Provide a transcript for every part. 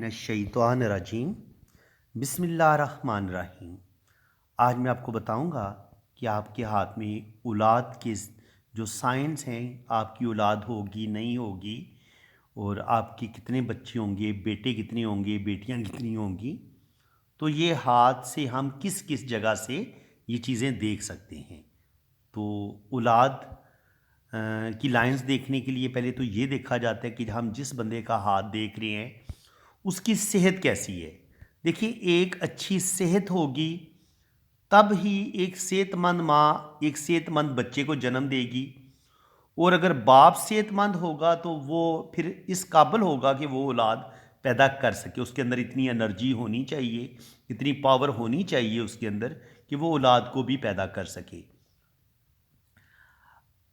मिनश्शैतानिर्रजीम बिस्मिल्लाहिर्रहमानिर्रहीम। आज मैं आपको बताऊंगा कि आपके हाथ में औलाद के जो साइंस हैं, आपकी औलाद होगी नहीं होगी और आपके कितने बच्चे होंगे, बेटे कितने होंगे, बेटियां कितनी होंगी। तो ये हाथ से हम किस किस जगह से ये चीज़ें देख सकते हैं। तो औलाद की लाइंस देखने के लिए पहले तो ये देखा जाता है कि हम जिस बंदे का हाथ देख रहे हैं उसकी सेहत कैसी है। देखिए, एक अच्छी सेहत होगी तब ही एक सेहतमंद माँ एक सेहतमंद बच्चे को जन्म देगी। और अगर बाप सेहतमंद होगा तो वो फिर इस काबिल होगा कि वो औलाद पैदा कर सके। उसके अंदर इतनी एनर्जी होनी चाहिए, इतनी पावर होनी चाहिए उसके अंदर कि वो औलाद को भी पैदा कर सके।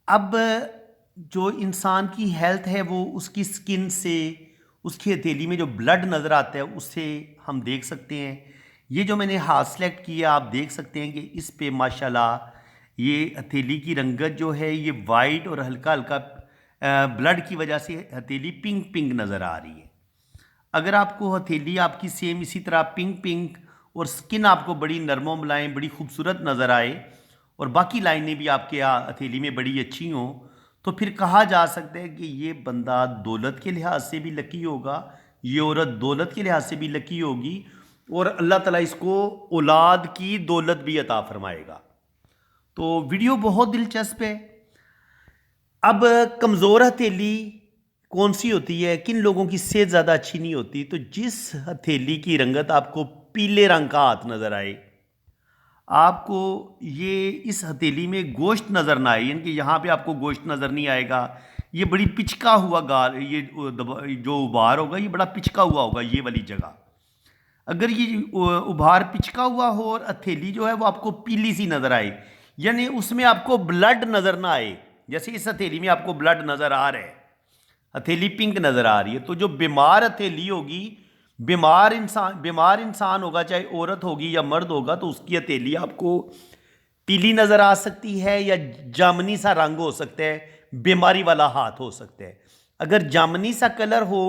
अब जो इंसान की हेल्थ है वो उसकी स्किन से, उसकी हथेली में जो ब्लड नज़र आता है उससे हम देख सकते हैं। ये जो मैंने हाथ सेलेक्ट किया आप देख सकते हैं कि इस पे माशाल्लाह ये हथेली की रंगत जो है ये वाइट और हल्का हल्का ब्लड की वजह से हथेली पिंक पिंक नज़र आ रही है। अगर आपको हथेली आपकी सेम इसी तरह पिंक पिंक और स्किन आपको बड़ी नरमो मुलायम बड़ी खूबसूरत नज़र आए और बाकी लाइनें भी आपके हथेली में बड़ी अच्छी हों, तो फिर कहा जा सकता है कि ये बंदा दौलत के लिहाज से भी लकी होगा, ये औरत दौलत के लिहाज से भी लकी होगी और अल्लाह ताला इसको औलाद की दौलत भी अता फरमाएगा। तो वीडियो बहुत दिलचस्प है। अब कमज़ोर हथेली कौन सी होती है, किन लोगों की सेहत ज़्यादा अच्छी नहीं होती। तो जिस हथेली की रंगत आपको पीले रंग का हाथ नज़र आए, आपको ये इस हथेली में गोश्त नज़र ना आए, यानी कि यहाँ पे आपको गोश्त नज़र नहीं आएगा, ये बड़ी पिचका हुआ गाल, ये जो उभार होगा ये बड़ा पिचका हुआ होगा ये वाली जगह। अगर ये उभार पिचका हुआ हो और हथेली जो है वो आपको पीली सी नज़र आए, यानी उसमें आपको ब्लड नज़र ना आए, जैसे इस हथेली में आपको ब्लड नज़र आ रहा है, हथेली पिंक नज़र आ रही है, तो जो बीमार हथेली होगी, बीमार इंसान होगा, चाहे औरत होगी या मर्द होगा, तो उसकी हथेली आपको पीली नज़र आ सकती है या जामनी सा रंग हो सकता है, बीमारी वाला हाथ हो सकता है। अगर जामनी सा कलर हो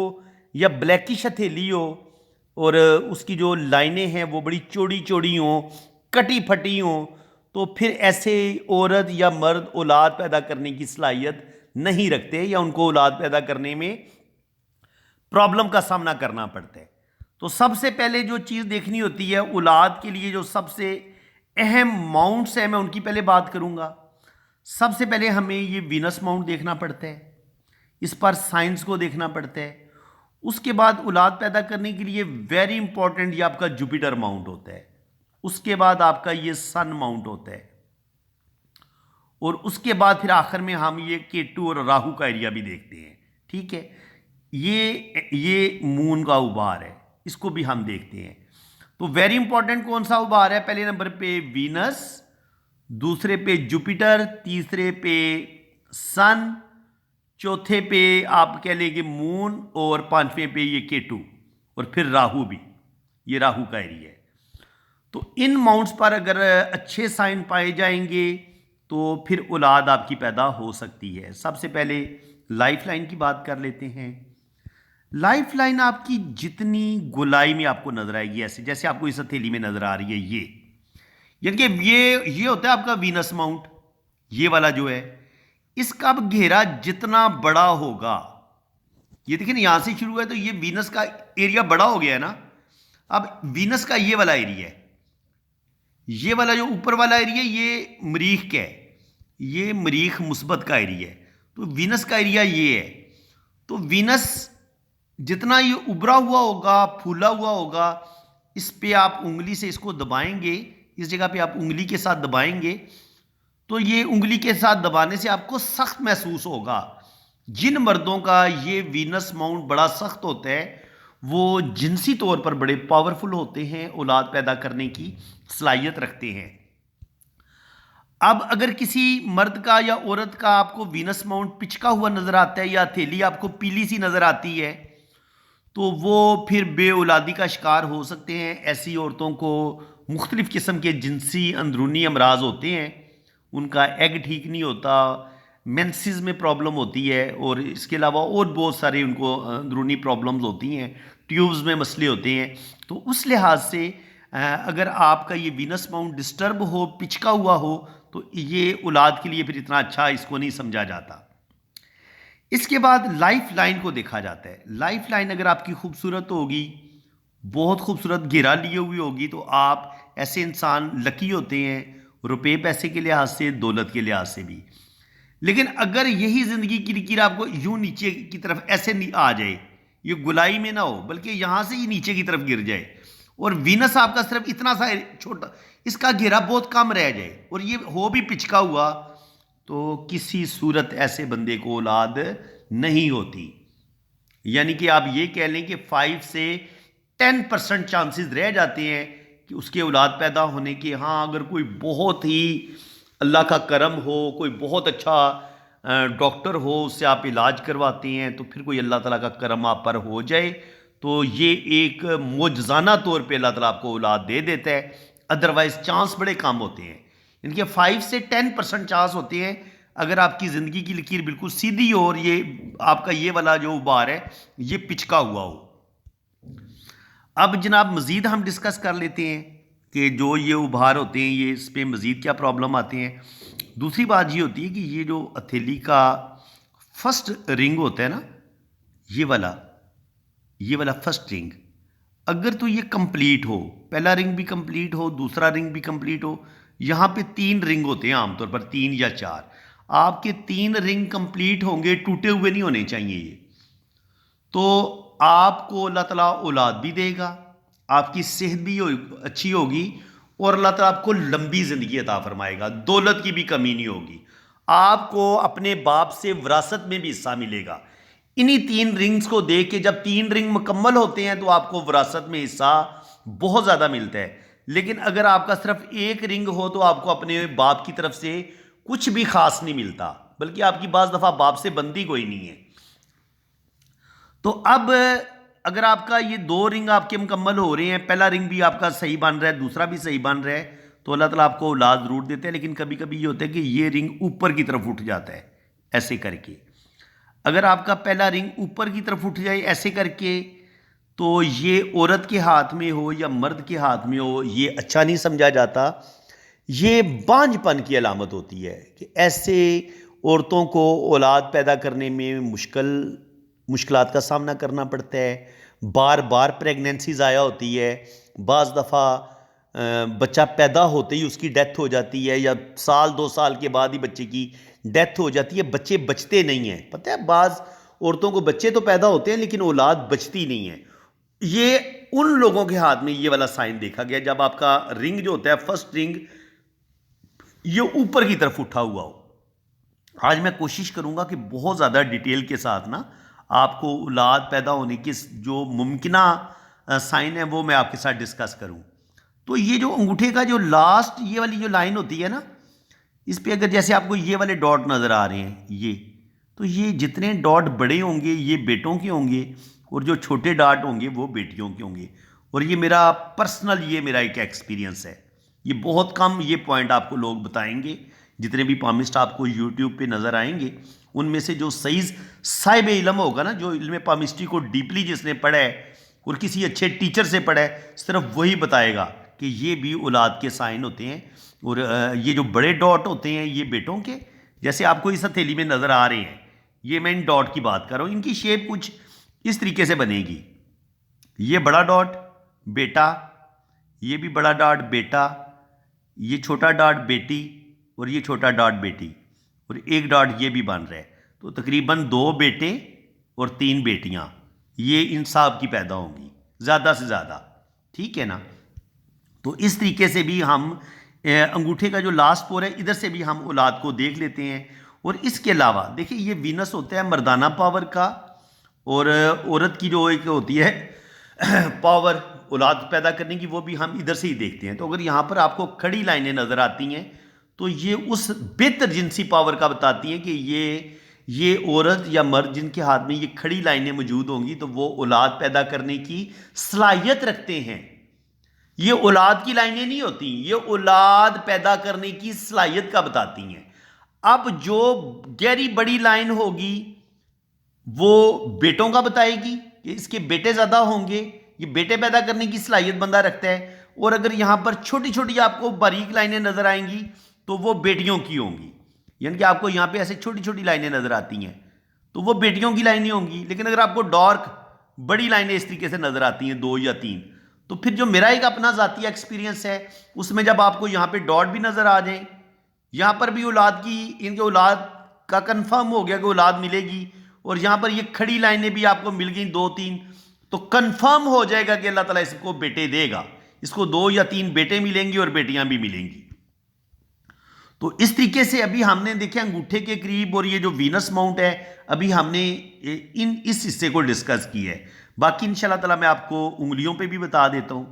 या ब्लैकिश हथेली हो और उसकी जो लाइनें हैं वो बड़ी चौड़ी चौड़ी हों, कटी फटी हों, तो फिर ऐसे औरत या मर्द औलाद पैदा करने की सलाहियत नहीं रखते या उनको औलाद पैदा करने में प्रॉब्लम का सामना करना पड़ता है। तो सबसे पहले जो चीज़ देखनी होती है औलाद के लिए, जो सबसे अहम माउंट्स हैं, मैं उनकी पहले बात करूंगा। सबसे पहले हमें ये वीनस माउंट देखना पड़ता है, इस पर साइंस को देखना पड़ता है। उसके बाद औलाद पैदा करने के लिए वेरी इंपॉर्टेंट ये आपका जुपिटर माउंट होता है। उसके बाद आपका ये सन माउंट होता है और उसके बाद फिर आखिर में हम ये केतु और राहु का एरिया भी देखते हैं। ठीक है, ये मून का उभार है, इसको भी हम देखते हैं। तो वेरी इंपॉर्टेंट कौन सा उभार है? पहले नंबर पे वीनस, दूसरे पे जुपिटर, तीसरे पे सन, चौथे पे आप कह लेंगे मून और पांचवें पे ये केतु और फिर राहु भी, ये राहु का एरिया है। तो इन माउंट्स पर अगर अच्छे साइन पाए जाएंगे तो फिर औलाद आपकी पैदा हो सकती है। सबसे पहले लाइफ लाइन की बात कर लेते हैं। लाइफ लाइन आपकी जितनी गोलाई में आपको नजर आएगी, ऐसे जैसे आपको इस हथेली में नजर आ रही है, यानी कि ये होता है आपका वीनस माउंट, ये वाला जो है, इसका अब घेरा जितना बड़ा होगा, ये देखिए ना, यहां से शुरू है तो ये वीनस का एरिया बड़ा हो गया है ना। अब वीनस का ये वाला एरिया है, ये वाला जो ऊपर वाला एरिया ये मरीख का है, ये मरीख मुस्बत का एरिया है, तो वीनस का एरिया ये है। तो वीनस जितना ये उभरा हुआ होगा, फूला हुआ होगा, इस पे आप उंगली से इसको दबाएंगे, इस जगह पे आप उंगली के साथ दबाएंगे तो ये उंगली के साथ दबाने से आपको सख्त महसूस होगा। जिन मर्दों का ये वीनस माउंट बड़ा सख्त होता है वो जिनसी तौर पर बड़े पावरफुल होते हैं, औलाद पैदा करने की सलाहियत रखते हैं। अब अगर किसी मर्द का या औरत का आपको वीनस माउंट पिचका हुआ नजर आता है या हथेली आपको पीली सी नजर आती है तो वो फिर बे औलादी का शिकार हो सकते हैं। ऐसी औरतों को मुख्तलिफ़ किस्म के जिनसी अंदरूनी अमराज होते हैं, उनका एग ठीक नहीं होता, मेंसेस में प्रॉब्लम होती है, और इसके अलावा और बहुत सारे उनको अंदरूनी प्रॉब्लम्स होती हैं, ट्यूब्स में मसले होते हैं। तो उस लिहाज से अगर आपका ये वीनस माउंट डिस्टर्ब हो, पिचका हुआ हो, तो ये औलाद के लिए फिर इतना अच्छा इसको नहीं समझा जाता। इसके बाद लाइफ लाइन को देखा जाता है। लाइफ लाइन अगर आपकी खूबसूरत होगी, बहुत खूबसूरत घेरा लिए हुई होगी, तो आप ऐसे इंसान लकी होते हैं, रुपए पैसे के लिहाज से, दौलत के लिहाज से भी। लेकिन अगर यही जिंदगी की लकीर आपको यूं नीचे की तरफ ऐसे आ जाए, ये गुलाई में ना हो बल्कि यहां से ही नीचे की तरफ गिर जाए, और वीनस आपका सिर्फ इतना सा छोटा, इसका घेरा बहुत कम रह जाए, और ये हो भी पिचका हुआ, तो किसी सूरत ऐसे बंदे को औलाद नहीं होती। यानी कि आप ये कह लें कि 5 से 10% चांसेस रह जाते हैं कि उसके औलाद पैदा होने के। हाँ, अगर कोई बहुत ही अल्लाह का करम हो, कोई बहुत अच्छा डॉक्टर हो, उससे आप इलाज करवाते हैं, तो फिर कोई अल्लाह ताला का करम आप पर हो जाए, तो ये एक मोजज़ाना तौर पे अल्लाह ताला आपको औलाद दे देता है। अदरवाइज चांस बड़े कम होते हैं। इनके 5 से 10% चांस होते हैं अगर आपकी ज़िंदगी की लकीर बिल्कुल सीधी हो और ये आपका ये वाला जो उबार है ये पिचका हुआ हो। अब जनाब मज़ीद हम डिस्कस कर लेते हैं कि जो ये उभार होते हैं, ये इस पर मज़ीद क्या प्रॉब्लम आते हैं। दूसरी बात ये होती है कि ये जो हथेली का फर्स्ट रिंग होता है ना, ये वाला फर्स्ट रिंग, अगर तो ये कंप्लीट हो, पहला रिंग भी कंप्लीट हो, दूसरा रिंग भी कंप्लीट हो, यहाँ पे 3 रिंग होते हैं आमतौर पर, 3 या 4, आपके 3 रिंग कंप्लीट होंगे, टूटे हुए नहीं होने चाहिए ये, तो आपको अल्लाह ताला औलाद भी देगा, आपकी सेहत भी अच्छी होगी, और अल्लाह ताला आपको लंबी ज़िंदगी अता फरमाएगा, दौलत की भी कमी नहीं होगी, आपको अपने बाप से विरासत में भी हिस्सा मिलेगा। इन्हीं 3 रिंग्स को देख के जब 3 रिंग मुकम्मल होते हैं तो आपको विरासत में हिस्सा बहुत ज़्यादा मिलता है। लेकिन अगर आपका सिर्फ एक रिंग हो तो आपको अपने बाप की तरफ से कुछ भी खास नहीं मिलता, बल्कि आपकी बाज़ दफ़ा बाप से बनती कोई नहीं है। तो अब अगर आपका ये 2 रिंग आपके मुकम्मल हो रहे हैं, पहला रिंग भी आपका सही बन रहा है, दूसरा भी सही बन रहा है, तो अल्लाह ताला आपको औलाद ज़रूर देते हैं। लेकिन कभी कभी ये होता है कि ये रिंग ऊपर की तरफ उठ जाता है ऐसे करके। अगर आपका पहला रिंग ऊपर की तरफ उठ जाए ऐसे करके, तो ये औरत के हाथ में हो या मर्द के हाथ में हो, ये अच्छा नहीं समझा जाता। ये बांझपन की अलामत होती है कि ऐसे औरतों को औलाद पैदा करने में मुश्किलात का सामना करना पड़ता है, बार बार प्रेगनेंसी ज़ाया होती है, बाज़ दफ़ा बच्चा पैदा होते ही उसकी डेथ हो जाती है, या साल 2 साल के बाद ही बच्चे की डेथ हो जाती है, बच्चे बचते नहीं हैं। पता है, बाज़ औरतों को बच्चे तो पैदा होते हैं लेकिन औलाद बचती नहीं है। ये उन लोगों के हाथ में ये वाला साइन देखा गया जब आपका रिंग जो होता है, फर्स्ट रिंग, ये ऊपर की तरफ उठा हुआ हो। आज मैं कोशिश करूंगा कि बहुत ज़्यादा डिटेल के साथ ना आपको औलाद पैदा होने की जो मुमकिना साइन है वो मैं आपके साथ डिस्कस करूं। तो ये जो अंगूठे का जो लास्ट ये वाली जो लाइन होती है ना, इस पे अगर जैसे आपको ये वाले डॉट नज़र आ रहे हैं, ये तो ये जितने डॉट बड़े होंगे ये बेटों के होंगे, और जो छोटे डॉट होंगे वो बेटियों के होंगे। और ये मेरा पर्सनल, ये मेरा एक एक्सपीरियंस है। ये बहुत कम ये पॉइंट आपको लोग बताएंगे, जितने भी पामिस्ट आपको यूट्यूब पे नज़र आएंगे, उनमें से जो सही साहिब इल्म होगा ना, जो इल्म पामिस्ट्री को डीपली जिसने पढ़ा है और किसी अच्छे टीचर से पढ़ा है, सिर्फ वही बताएगा कि ये भी औलाद के साइन होते हैं। और ये जो बड़े डॉट होते हैं ये बेटों के, जैसे आपको इस हथेली में नज़र आ रहे हैं, ये मैं इन डॉट की बात कर रहा हूँ, इनकी शेप कुछ इस तरीके से बनेगी। ये बड़ा डॉट बेटा, ये भी बड़ा डॉट बेटा, ये छोटा डॉट बेटी, और ये छोटा डॉट बेटी, और एक डॉट ये भी बन रहा है। तो तकरीबन 2 बेटे और 3 बेटियां ये इन साहब की पैदा होंगी ज़्यादा से ज़्यादा, ठीक है ना। तो इस तरीके से भी हम अंगूठे का जो लास्ट पोर है इधर से भी हम औलाद को देख लेते हैं। और इसके अलावा देखिए, ये वीनस होता है मर्दाना पावर का, और औरत की जो एक होती है पावर औलाद पैदा करने की, वो भी हम इधर से ही देखते हैं। तो अगर यहाँ पर आपको खड़ी लाइनें नज़र आती हैं तो ये उस बेहतर जिनसी पावर का बताती हैं कि ये औरत या मर्द जिनके हाथ में ये खड़ी लाइनें मौजूद होंगी तो वो औलाद पैदा करने की सलाहियत रखते हैं। ये औलाद की लाइनें नहीं होती, ये औलाद पैदा करने की सलाहियत का बताती हैं। अब जो गहरी बड़ी लाइन होगी वो बेटों का बताएगी कि इसके बेटे ज़्यादा होंगे, ये बेटे पैदा करने की सलाहियत बंदा रखता है। और अगर यहाँ पर छोटी छोटी आपको बारीक लाइनें नज़र आएंगी तो वो बेटियों की होंगी, यानी कि आपको यहाँ पे ऐसे छोटी छोटी लाइनें नज़र आती हैं तो वो बेटियों की लाइनें होंगी। लेकिन अगर आपको डार्क बड़ी लाइनें इस तरीके से नज़र आती हैं 2 या 3, तो फिर जो मेरा एक अपना ज़ाती एक्सपीरियंस है उसमें जब आपको यहाँ पे डॉट भी नज़र आ जाए, यहाँ पर भी औलाद की, इनके औलाद का कंफर्म हो गया कि औलाद मिलेगी, और यहाँ पर ये खड़ी लाइनें भी आपको मिल गई 2-3, तो कंफर्म हो जाएगा कि अल्लाह ताला इसको बेटे देगा, इसको 2 या 3 बेटे मिलेंगे और बेटियां भी मिलेंगी। तो इस तरीके से अभी हमने देखे अंगूठे के करीब और ये जो वीनस माउंट है अभी हमने इस हिस्से को डिस्कस किया है। बाकी इंशाल्लाह ताला मैं आपको उंगलियों पे भी बता देता हूँ।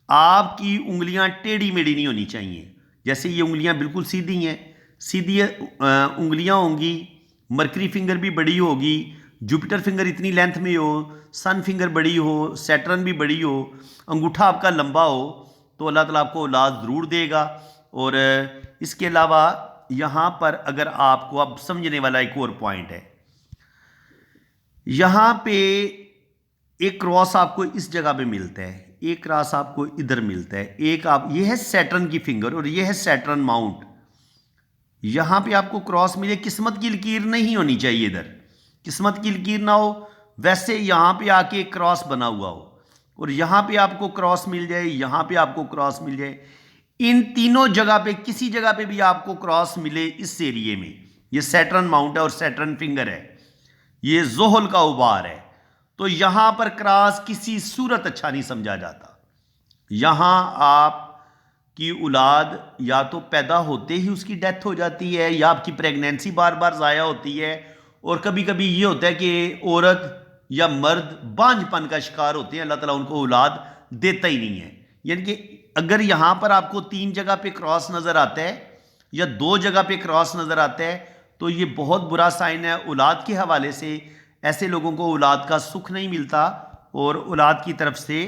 आपकी उंगलियां टेढ़ी मेढ़ी नहीं होनी चाहिए, जैसे ये उंगलियां बिल्कुल सीधी हैं, सीधी उंगलियां होंगी। मरकरी फिंगर भी बड़ी होगी, जुपिटर फिंगर इतनी लेंथ में हो, सन फिंगर बड़ी हो, सैटर्न भी बड़ी हो, अंगूठा आपका लंबा हो, तो अल्लाह ताला आपको औलाद ज़रूर देगा। और इसके अलावा यहाँ पर अगर आपको अब समझने वाला एक और पॉइंट है, यहाँ पे एक क्रॉस आपको इस जगह पे मिलता है, एक क्रॉस आपको इधर मिलता है, एक आप, ये है सैटर्न की फिंगर और ये है सैटर्न माउंट। यहां पे आपको क्रॉस मिले, किस्मत की लकीर नहीं होनी चाहिए, इधर किस्मत की लकीर ना हो, वैसे यहां पे आके एक क्रॉस बना हुआ हो और यहां पे आपको क्रॉस मिल जाए, यहां पे आपको क्रॉस मिल जाए, इन तीनों जगह पे किसी जगह पे भी आपको क्रॉस मिले इस एरिए में, ये सैटर्न माउंट है और सैटर्न फिंगर है, ये जोहल का उबार है, तो यहां पर क्रॉस किसी सूरत अच्छा नहीं समझा जाता। यहां आप की औलाद या तो पैदा होते ही उसकी डेथ हो जाती है या आपकी प्रेगनेंसी बार बार ज़ाया होती है, और कभी कभी ये होता है कि औरत या मर्द बांझपन का शिकार होते हैं, अल्लाह ताला उनको औलाद देता ही नहीं है। यानी कि अगर यहाँ पर आपको 3 जगह पे क्रॉस नज़र आता है या 2 जगह पे क्रॉस नज़र आता है तो ये बहुत बुरा साइन है। औलाद के हवाले से ऐसे लोगों को औलाद का सुख नहीं मिलता और औलाद की तरफ से,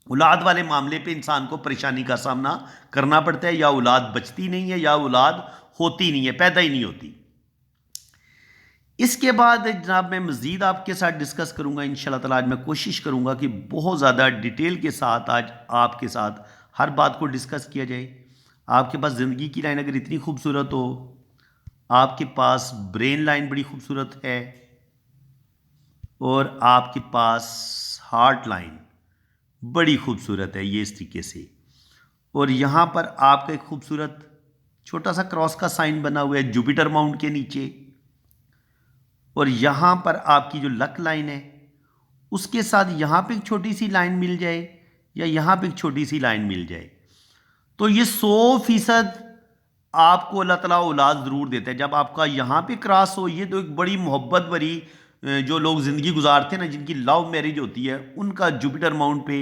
औलाद वाले मामले पे इंसान को परेशानी का सामना करना पड़ता है, या औलाद बचती नहीं है या औलाद होती नहीं है, पैदा ही नहीं होती। इसके बाद जनाब मैं मज़ीद आपके साथ डिस्कस करूंगा इंशाल्लाह ताला। आज मैं कोशिश करूंगा कि बहुत ज़्यादा डिटेल के साथ आज आपके साथ हर बात को डिस्कस किया जाए। आपके पास ज़िंदगी की लाइन अगर इतनी खूबसूरत हो, आपके पास ब्रेन लाइन बड़ी खूबसूरत है और आपके पास हार्ट लाइन बड़ी खूबसूरत है, ये इस तरीके से, और यहाँ पर आपका एक खूबसूरत छोटा सा क्रॉस का साइन बना हुआ है जुपिटर माउंट के नीचे, और यहाँ पर आपकी जो लक लाइन है उसके साथ यहाँ पे एक छोटी सी लाइन मिल जाए या यहाँ पे एक छोटी सी लाइन मिल जाए, तो ये 100% आपको अल्लाह ताला औलाद ज़रूर देता है। जब आपका यहाँ पे क्रॉस हो, ये तो एक बड़ी मोहब्बत भरी, जो लोग ज़िंदगी गुजारते हैं ना, जिनकी लव मैरिज होती है, उनका जुपिटर माउंट पे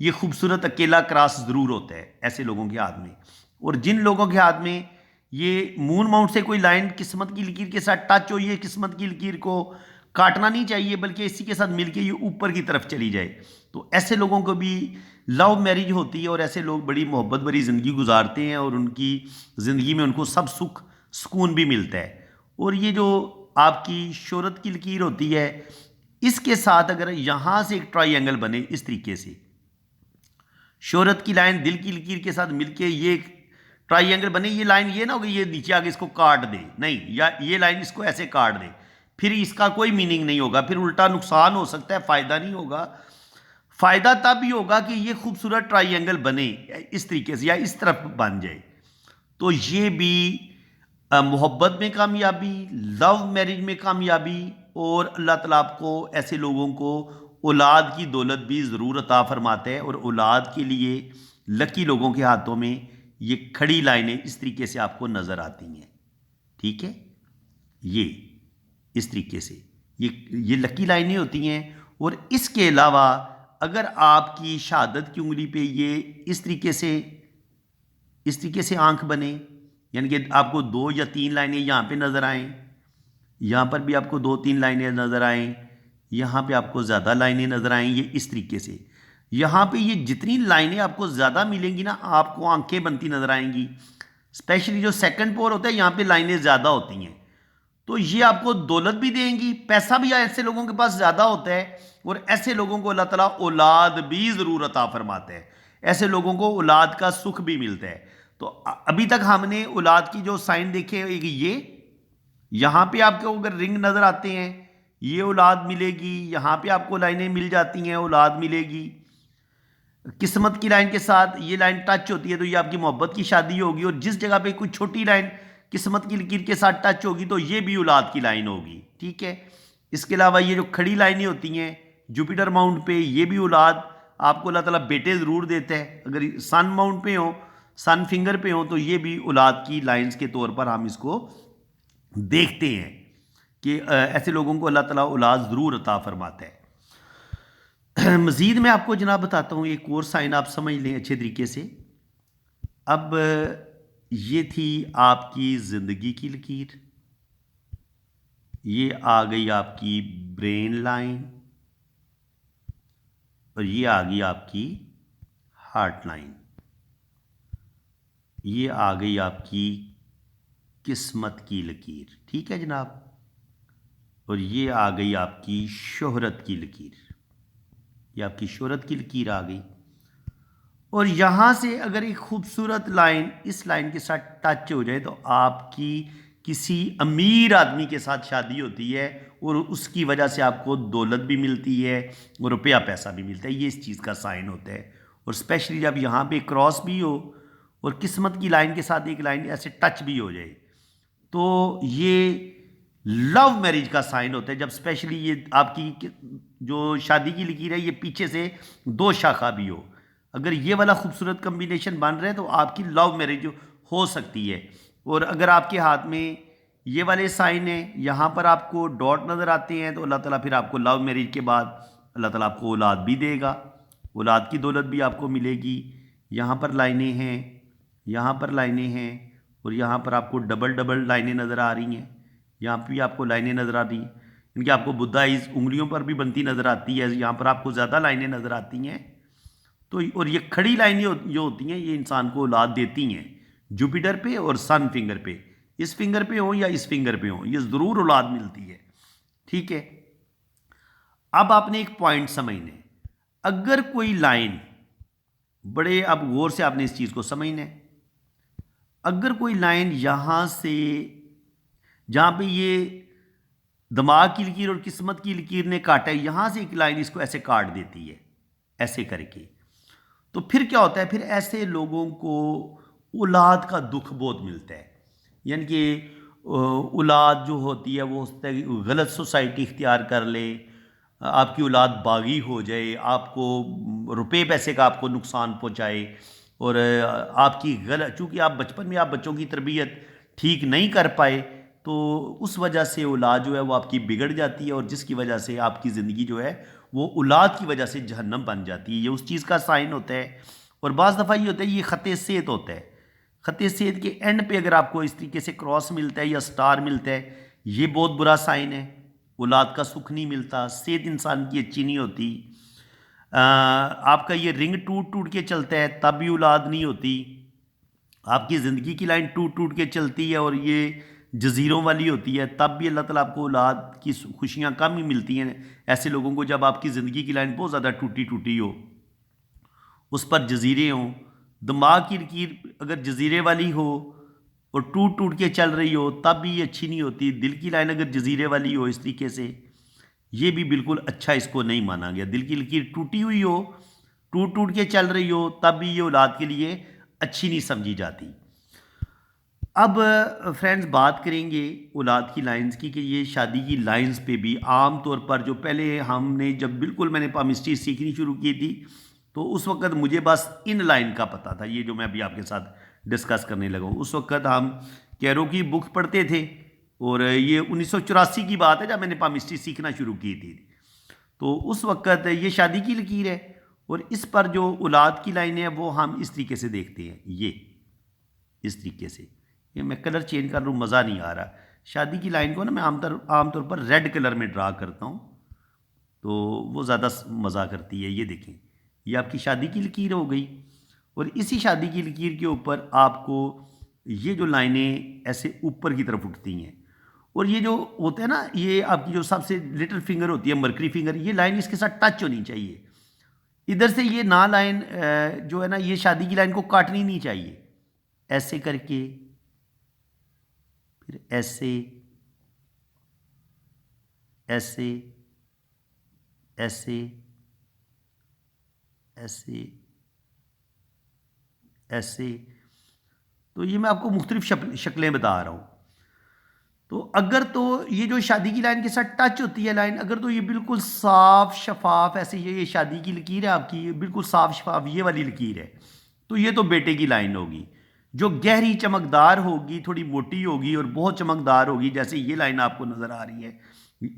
ये खूबसूरत अकेला क्रॉस ज़रूर होता है ऐसे लोगों के हाथ में। और जिन लोगों के हाथ में ये मून माउंट से कोई लाइन किस्मत की लकीर के साथ टच हो, ये किस्मत की लकीर को काटना नहीं चाहिए बल्कि इसी के साथ मिलके ये ऊपर की तरफ चली जाए, तो ऐसे लोगों को भी लव मैरिज होती है और ऐसे लोग बड़ी मोहब्बत भरी ज़िंदगी गुजारते हैं और उनकी ज़िंदगी में उनको सब सुख सुकून भी मिलता है। और ये जो आपकी शोहरत की लकीर होती है, इसके साथ अगर यहाँ से एक ट्राइंगल बने इस तरीके से, शोहरत की लाइन दिल की लकीर के साथ मिलके ये एक ट्राइंगल बने, ये लाइन ये ना हो कि ये नीचे आगे इसको काट दे, नहीं, या ये लाइन इसको ऐसे काट दे, फिर इसका कोई मीनिंग नहीं होगा, फिर उल्टा नुकसान हो सकता है, फ़ायदा नहीं होगा। फ़ायदा तब ही होगा कि ये खूबसूरत ट्राइंगल बने इस तरीके से या इस तरफ बन जाए, तो ये भी मोहब्बत में कामयाबी, लव मैरिज में कामयाबी, और अल्लाह ताला आपको ऐसे लोगों को औलाद की दौलत भी ज़रूर अता फरमाते हैं। और औलाद के लिए लकी लोगों के हाथों में ये खड़ी लाइनें इस तरीके से आपको नज़र आती हैं, ठीक है, ये इस तरीके से ये लकी लाइनें होती हैं। और इसके अलावा अगर आपकी शहादत की उंगली पे ये इस तरीके से आंख बने, यानी कि आपको 2 या 3 लाइनें यहाँ पे नज़र आएँ, यहाँ पर भी आपको 2-3 लाइनें नज़र आएँ, यहाँ पे आपको ज़्यादा लाइनें नज़र आएँ, ये इस तरीके से, यहाँ पे ये जितनी लाइनें आपको ज़्यादा मिलेंगी ना, आपको आंखें बनती नज़र आएंगी, स्पेशली जो सेकंड पोर होता है यहाँ पे लाइनें ज़्यादा होती हैं, तो ये आपको दौलत भी देंगी, पैसा भी ऐसे लोगों के पास ज़्यादा होता है, और ऐसे लोगों को अल्लाह ताला औलाद भी ज़रूर अता फरमाते हैं, ऐसे लोगों को औलाद का सुख भी मिलता है। तो अभी तक हमने औलाद की जो साइन देखे, एक ये यहाँ पे आपको अगर रिंग नज़र आते हैं ये औलाद मिलेगी, यहाँ पे आपको लाइनें मिल जाती हैं औलाद मिलेगी। किस्मत की लाइन के साथ ये लाइन टच होती है तो ये आपकी मोहब्बत की शादी होगी, और जिस जगह पे कोई छोटी लाइन किस्मत की लकीर के साथ टच होगी तो ये भी औलाद की लाइन होगी, ठीक है। इसके अलावा ये जो खड़ी लाइनें होती हैं जुपिटर माउंट पे, ये भी औलाद आपको अल्लाह ताला बेटे ज़रूर देता है। अगर सन माउंट पे हो, सन फिंगर पे हो, तो ये भी औलाद की लाइन्स के तौर पर हम इसको देखते हैं कि ऐसे लोगों को अल्लाह ताला औलाद ज़रूर अता फरमाता है। मज़ीद मैं आपको जनाब बताता हूँ एक और साइन आप समझ लें अच्छे तरीके से। अब ये थी आपकी ज़िंदगी की लकीर, ये आ गई आपकी ब्रेन लाइन, और ये आ गई आपकी हार्ट लाइन, ये आ गई आपकी किस्मत की लकीर, ठीक है जनाब। और ये आ गई आपकी शोहरत की लकीर, ये आपकी शोहरत की लकीर आ गई। और यहाँ से अगर एक खूबसूरत लाइन इस लाइन के साथ टच हो जाए तो आपकी किसी अमीर आदमी के साथ शादी होती है, और उसकी वजह से आपको दौलत भी मिलती है और रुपया पैसा भी मिलता है, ये इस चीज़ का साइन होता है। और स्पेशली जब यहाँ पे क्रॉस भी हो और किस्मत की लाइन के साथ एक लाइन ऐसे टच भी हो जाए तो ये लव मैरिज का साइन होता है। जब स्पेशली ये आपकी जो शादी की लकीर है ये पीछे से दो शाखा भी हो, अगर ये वाला खूबसूरत कम्बिनेशन बन रहा है तो आपकी लव मैरिज हो सकती है। और अगर आपके हाथ में ये वाले साइन हैं, यहाँ पर आपको डॉट नज़र आते हैं, तो अल्लाह ताला फिर आपको लव मैरिज के बाद अल्लाह ताला आपको औलाद भी देगा, औलाद की दौलत भी आपको मिलेगी। यहाँ पर लाइनें हैं, यहाँ पर लाइनें हैं, और यहाँ पर आपको डबल डबल लाइनें नज़र आ रही हैं, यहाँ पर भी आपको लाइनें नज़र आ रही हैं। इनकी आपको बुद्धा इस उंगलियों पर भी बनती नज़र आती है, यहाँ पर आपको ज़्यादा लाइनें नज़र आती हैं। तो और ये खड़ी लाइनें जो होती हैं ये इंसान को औलाद देती हैं, जुपिटर पे और सन फिंगर पे, इस फिंगर पे हो या इस फिंगर पे हो, ये ज़रूर औलाद मिलती है, ठीक है। अब आपने एक पॉइंट समझना है, अगर कोई लाइन, बड़े अब गौर से आपने इस चीज़ को समझना है, अगर कोई लाइन यहाँ से जहाँ पे ये दिमाग की लकीर और किस्मत की लकीर ने काटा है, यहाँ से एक लाइन इसको ऐसे काट देती है ऐसे करके, तो फिर क्या होता है, फिर ऐसे लोगों को औलाद का दुख बहुत मिलता है। यानी कि औलाद जो होती है वो होता है गलत सोसाइटी इख्तियार कर ले, आपकी औलाद बागी हो जाए, आपको रुपए पैसे का आपको नुकसान पहुंचाए, और आपकी गलत, चूँकि आप बचपन में आप बच्चों की तरबियत ठीक नहीं कर पाए, तो उस वजह से औलाद जो है वो आपकी बिगड़ जाती है, और जिसकी वजह से आपकी ज़िंदगी जो है वो औलाद की वजह से जहन्नम बन जाती है, ये उस चीज़ का साइन होता है। और बाज़ दफ़ा ये होता है, ये ख़त सेहत होता है, ख़त सेहत के एंड पे अगर आपको इस तरीके से क्रॉस मिलता है या स्टार मिलता है, ये बहुत बुरा साइन है, औलाद का सुख नहीं मिलता, सेहत इंसान की अच्छी नहीं होती। आपका ये रिंग टूट टूट के चलता है तब भी औलाद नहीं होती, आपकी ज़िंदगी की लाइन टूट टूट के चलती है और ये जज़ीरों वाली होती है तब भी अल्लाह ताला आपको औलाद की खुशियाँ कम ही मिलती हैं। ऐसे लोगों को जब आपकी ज़िंदगी की लाइन बहुत ज़्यादा टूटी टूटी हो, उस पर जज़ीरे हों, दिमाग की लकीर अगर जज़ीरे वाली हो और टूट टूट के चल रही हो तब भी ये अच्छी नहीं होती। दिल की लाइन अगर जज़ीरे वाली हो इस तरीके से, ये भी बिल्कुल अच्छा इसको नहीं माना गया। दिल की लकीर टूटी हुई हो, टूट टूट के चल रही हो, तब भी ये औलाद के लिए अच्छी नहीं समझी जाती। अब फ्रेंड्स बात करेंगे औलाद की लाइंस की, कि ये शादी की लाइंस पे भी आम तौर पर, जो पहले हमने जब बिल्कुल मैंने पामिस्ट्री सीखनी शुरू की थी तो उस वक्त मुझे बस इन लाइन का पता था, ये जो मैं अभी आपके साथ डिस्कस करने लगा हूँ। उस वक्त हम कैरो की बुक पढ़ते थे, और ये 1984 की बात है जब मैंने पामिस्ट्री सीखना शुरू की थी। तो उस वक्त ये शादी की लकीर है, और इस पर जो औलाद की लाइन है वो हम इस तरीके से देखते हैं, ये इस तरीके से। ये मैं कलर चेंज कर लूँ, मज़ा नहीं आ रहा। शादी की लाइन को ना मैं आमतौर पर रेड कलर में ड्रा करता हूँ तो वो ज़्यादा मज़ा करती है। ये देखें, ये आपकी शादी की लकीर हो गई, और इसी शादी की लकीर के ऊपर आपको ये जो लाइनें ऐसे ऊपर की तरफ उठती हैं, और ये जो होता है ना, ये आपकी जो सबसे लिटिल फिंगर होती है, मर्करी फिंगर, ये लाइन इसके साथ टच होनी चाहिए। इधर से ये ना लाइन जो है ना, ये शादी की लाइन को काटनी नहीं चाहिए। ऐसे करके, फिर ऐसे, ऐसे, ऐसे, ऐसे, ऐसे। तो ये मैं आपको मुख्तलिफ शक्लें बता रहा हूँ। तो अगर तो ये जो शादी की लाइन के साथ टच होती है लाइन, अगर तो ये बिल्कुल साफ शफाफ ऐसे, ये शादी की लकीर है आपकी, ये बिल्कुल साफ शफाफ ये वाली लकीर है, तो ये तो बेटे की लाइन होगी। जो गहरी चमकदार होगी, थोड़ी मोटी होगी और बहुत चमकदार होगी, जैसे ये लाइन आपको नज़र आ रही है,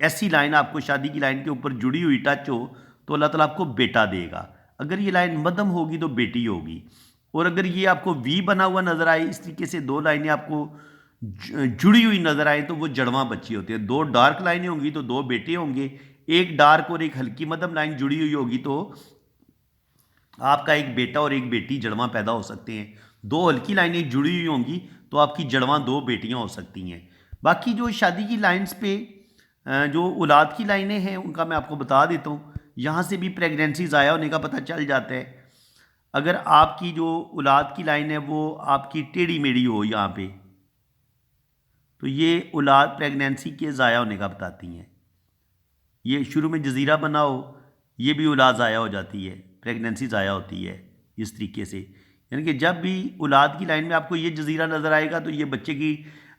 ऐसी लाइन आपको शादी की लाइन के ऊपर जुड़ी हुई टच हो तो अल्लाह ताला आपको बेटा देगा। अगर ये लाइन मध्यम होगी तो बेटी होगी। और अगर ये आपको वी बना हुआ नज़र आए, इस तरीके से दो लाइनें आपको जुड़ी हुई नज़र आए, तो वो जड़वां बच्ची होती है। दो डार्क लाइनें होंगी तो दो बेटे होंगे, एक डार्क और एक हल्की मध्यम लाइन जुड़ी हुई होगी तो आपका एक बेटा और एक बेटी जड़वां पैदा हो सकते हैं। दो हल्की लाइनें जुड़ी हुई होंगी तो आपकी जड़वां दो बेटियां हो सकती हैं। बाकी जो शादी की लाइंस पे जो औलाद की लाइनें हैं उनका मैं आपको बता देता हूँ। यहाँ से भी प्रेगनेंसी ज़ाया होने का पता चल जाता है। अगर आपकी जो औलाद की लाइन है वो आपकी टेढ़ी मेढ़ी हो यहाँ पे, तो ये औलाद प्रेगनेंसी के ज़ाया होने का बताती हैं। ये शुरू में जजीरा बना हो, ये भी औलाद ज़ाया हो जाती है, प्रेगनेंसी ज़ाया होती है इस तरीके से। यानी कि जब भी औलाद की लाइन में आपको ये जजीरा नज़र आएगा तो ये बच्चे की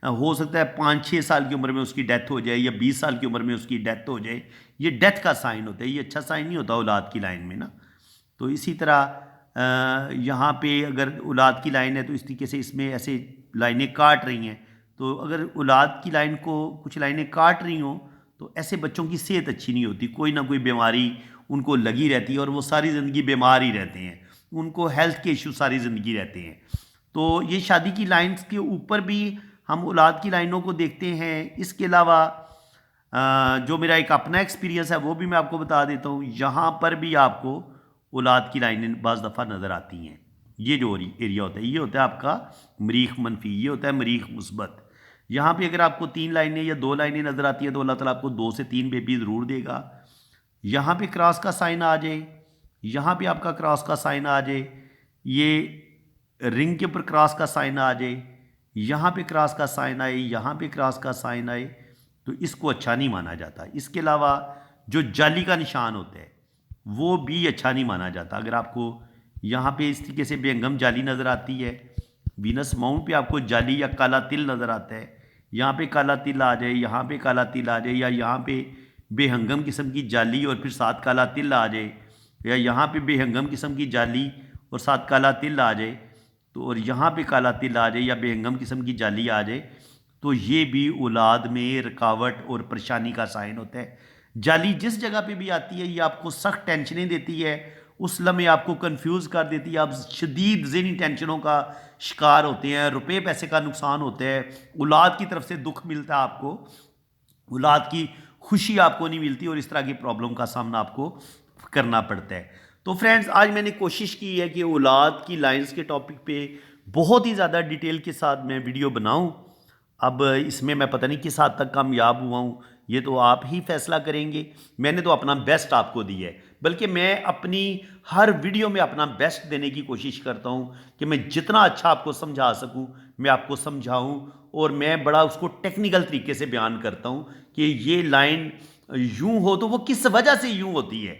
हो सकता है 5-6 साल की उम्र में उसकी डेथ हो जाए या 20 साल की उम्र में उसकी डेथ हो जाए। ये डेथ का साइन होता है, ये अच्छा साइन नहीं होता औलाद की लाइन में ना। तो इसी तरह यहाँ पे अगर औलाद की लाइन है तो इस तरीके से इसमें ऐसे लाइनें काट रही हैं, तो अगर औलाद की लाइन को कुछ लाइनें काट रही हों तो ऐसे बच्चों की सेहत अच्छी नहीं होती, कोई ना कोई बीमारी उनको लगी रहती है और वो सारी ज़िंदगी बीमार ही रहते हैं, उनको हेल्थ के इशू सारी ज़िंदगी रहते हैं। तो ये शादी की लाइंस के ऊपर भी हम औलाद की लाइनों को देखते हैं। इसके अलावा जो मेरा एक अपना एक्सपीरियंस है वो भी मैं आपको बता देता हूँ। यहाँ पर भी आपको औलाद की लाइनें बाज़ दफ़ा नज़र आती हैं। ये जो एरिया होता है ये होता है आपका मरीख मनफी, ये होता है मरीख मुस्बत। यहाँ पे अगर आपको 3 लाइनें या 2 लाइनें नज़र आती हैं तो अल्लाह ताला आपको 2 से 3 बेबी ज़रूर देगा। यहाँ पे क्रॉस का साइन आ जाए, यहाँ पे आपका क्रॉस का साइन आ जाए, ये रिंग के ऊपर क्रॉस का साइन आ जाए, यहाँ पे क्रॉस का साइन आए, यहाँ पे क्रॉस का साइन आए, तो इसको अच्छा नहीं माना जाता। इसके अलावा जो जाली का निशान होता है वो भी अच्छा नहीं माना जाता। अगर आपको यहाँ पे इस तरीके से बेहंगम जाली नज़र आती है, वीनस माउंट पे आपको जाली या काला तिल नज़र आता है, यहाँ पे काला तिल आ जाए, यहाँ पे काला तिल आ जाए, या यहाँ पे बेहंगम किस्म की जाली और फिर साथ काला तिल आ जाए, या यहाँ पे बेहंगम किस्म की जाली और साथ काला तिल आ जाए, तो और यहाँ पे काला तिल आ जाए या बेहंगम किस्म की जाली आ जाए, तो ये भी औलाद में रुकावट और परेशानी का साइन होता है। जाली जिस जगह पे भी आती है ये आपको सख्त टेंशनें देती है, उस लम्हे आपको कंफ्यूज कर देती है, आप शदीद ज़हनी टेंशनों का शिकार होते हैं, रुपए पैसे का नुकसान होता है, औलाद की तरफ से दुख मिलता है आपको, औलाद की खुशी आपको नहीं मिलती और इस तरह की प्रॉब्लम का सामना आपको करना पड़ता है। तो फ्रेंड्स आज मैंने कोशिश की है कि औलाद की लाइंस के टॉपिक पे बहुत ही ज़्यादा डिटेल के साथ मैं वीडियो बनाऊं। अब इसमें मैं पता नहीं किस हद तक कामयाब हुआ हूँ, ये तो आप ही फैसला करेंगे। मैंने तो अपना बेस्ट आपको दिया है, बल्कि मैं अपनी हर वीडियो में अपना बेस्ट देने की कोशिश करता हूँ कि मैं जितना अच्छा आपको समझा सकूँ मैं आपको समझाऊँ, और मैं बड़ा उसको टेक्निकल तरीके से बयान करता हूँ कि ये लाइन यूँ हो तो वो किस वजह से यूँ होती है,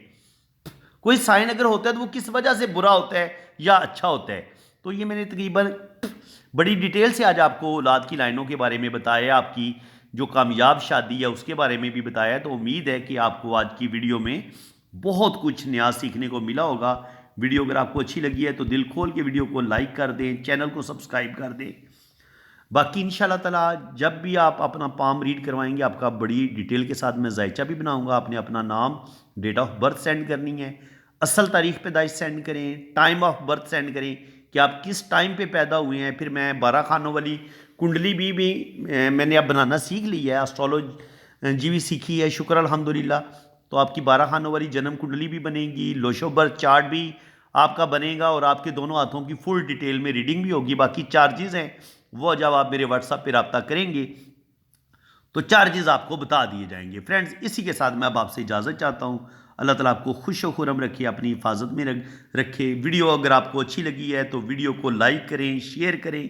कोई साइन अगर होता है तो वो किस वजह से बुरा होता है या अच्छा होता है। तो ये मैंने तकरीबन बड़ी डिटेल से आज आपको औलाद की लाइनों के बारे में बताया, आपकी जो कामयाब शादी है उसके बारे में भी बताया। तो उम्मीद है कि आपको आज की वीडियो में बहुत कुछ नया सीखने को मिला होगा। वीडियो अगर आपको अच्छी लगी है तो दिल खोल के वीडियो को लाइक कर दें, चैनल को सब्सक्राइब कर दें। बाकी इंशाल्लाह ताला जब भी आप अपना पाम रीड करवाएंगे आपका बड़ी डिटेल के साथ मैं जायचा भी बनाऊंगा। आपने अपना नाम, डेट ऑफ बर्थ सेंड करनी है, असल तारीख पैदाइश सेंड करें, टाइम ऑफ बर्थ सेंड करें कि आप किस टाइम पे पैदा हुए हैं। फिर मैं 12 खानों वाली कुंडली भी मैंने अब बनाना सीख ली है, एस्ट्रोलॉजी भी सीखी है, शुक्र अल्हम्दुलिल्लाह। तो आपकी 12 खानों वाली जन्म कुंडली भी बनेगी, लोशो बर्थ चार्ट भी आपका बनेगा और आपके दोनों हाथों की फुल डिटेल में रीडिंग भी होगी। बाकी चार्जेस हैं वो जब आप मेरे व्हाट्सएप पे रब्ता करेंगे तो चार्जेस आपको बता दिए जाएंगे। फ्रेंड्स, इसी के साथ मैं अब आपसे इजाज़त चाहता हूँ। अल्लाह ताला आपको खुश व खुरम रखे, अपनी हिफाजत में रखे। वीडियो अगर आपको अच्छी लगी है तो वीडियो को लाइक करें, शेयर करें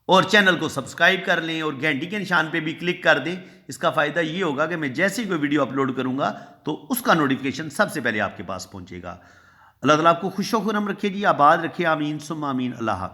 और चैनल को सब्सक्राइब कर लें और घंटी के निशान पे भी क्लिक कर दें। इसका फ़ायदा ये होगा कि मैं जैसे ही कोई वीडियो अपलोड करूँगा तो उसका नोटिफिकेशन सबसे पहले आपके पास पहुँचेगा। अल्लाह ताला आपको खुश व खुरम रखे जी, आबाद रखे। आमीन सुम्मा आमीन। अल्लाह हाफ़िज़।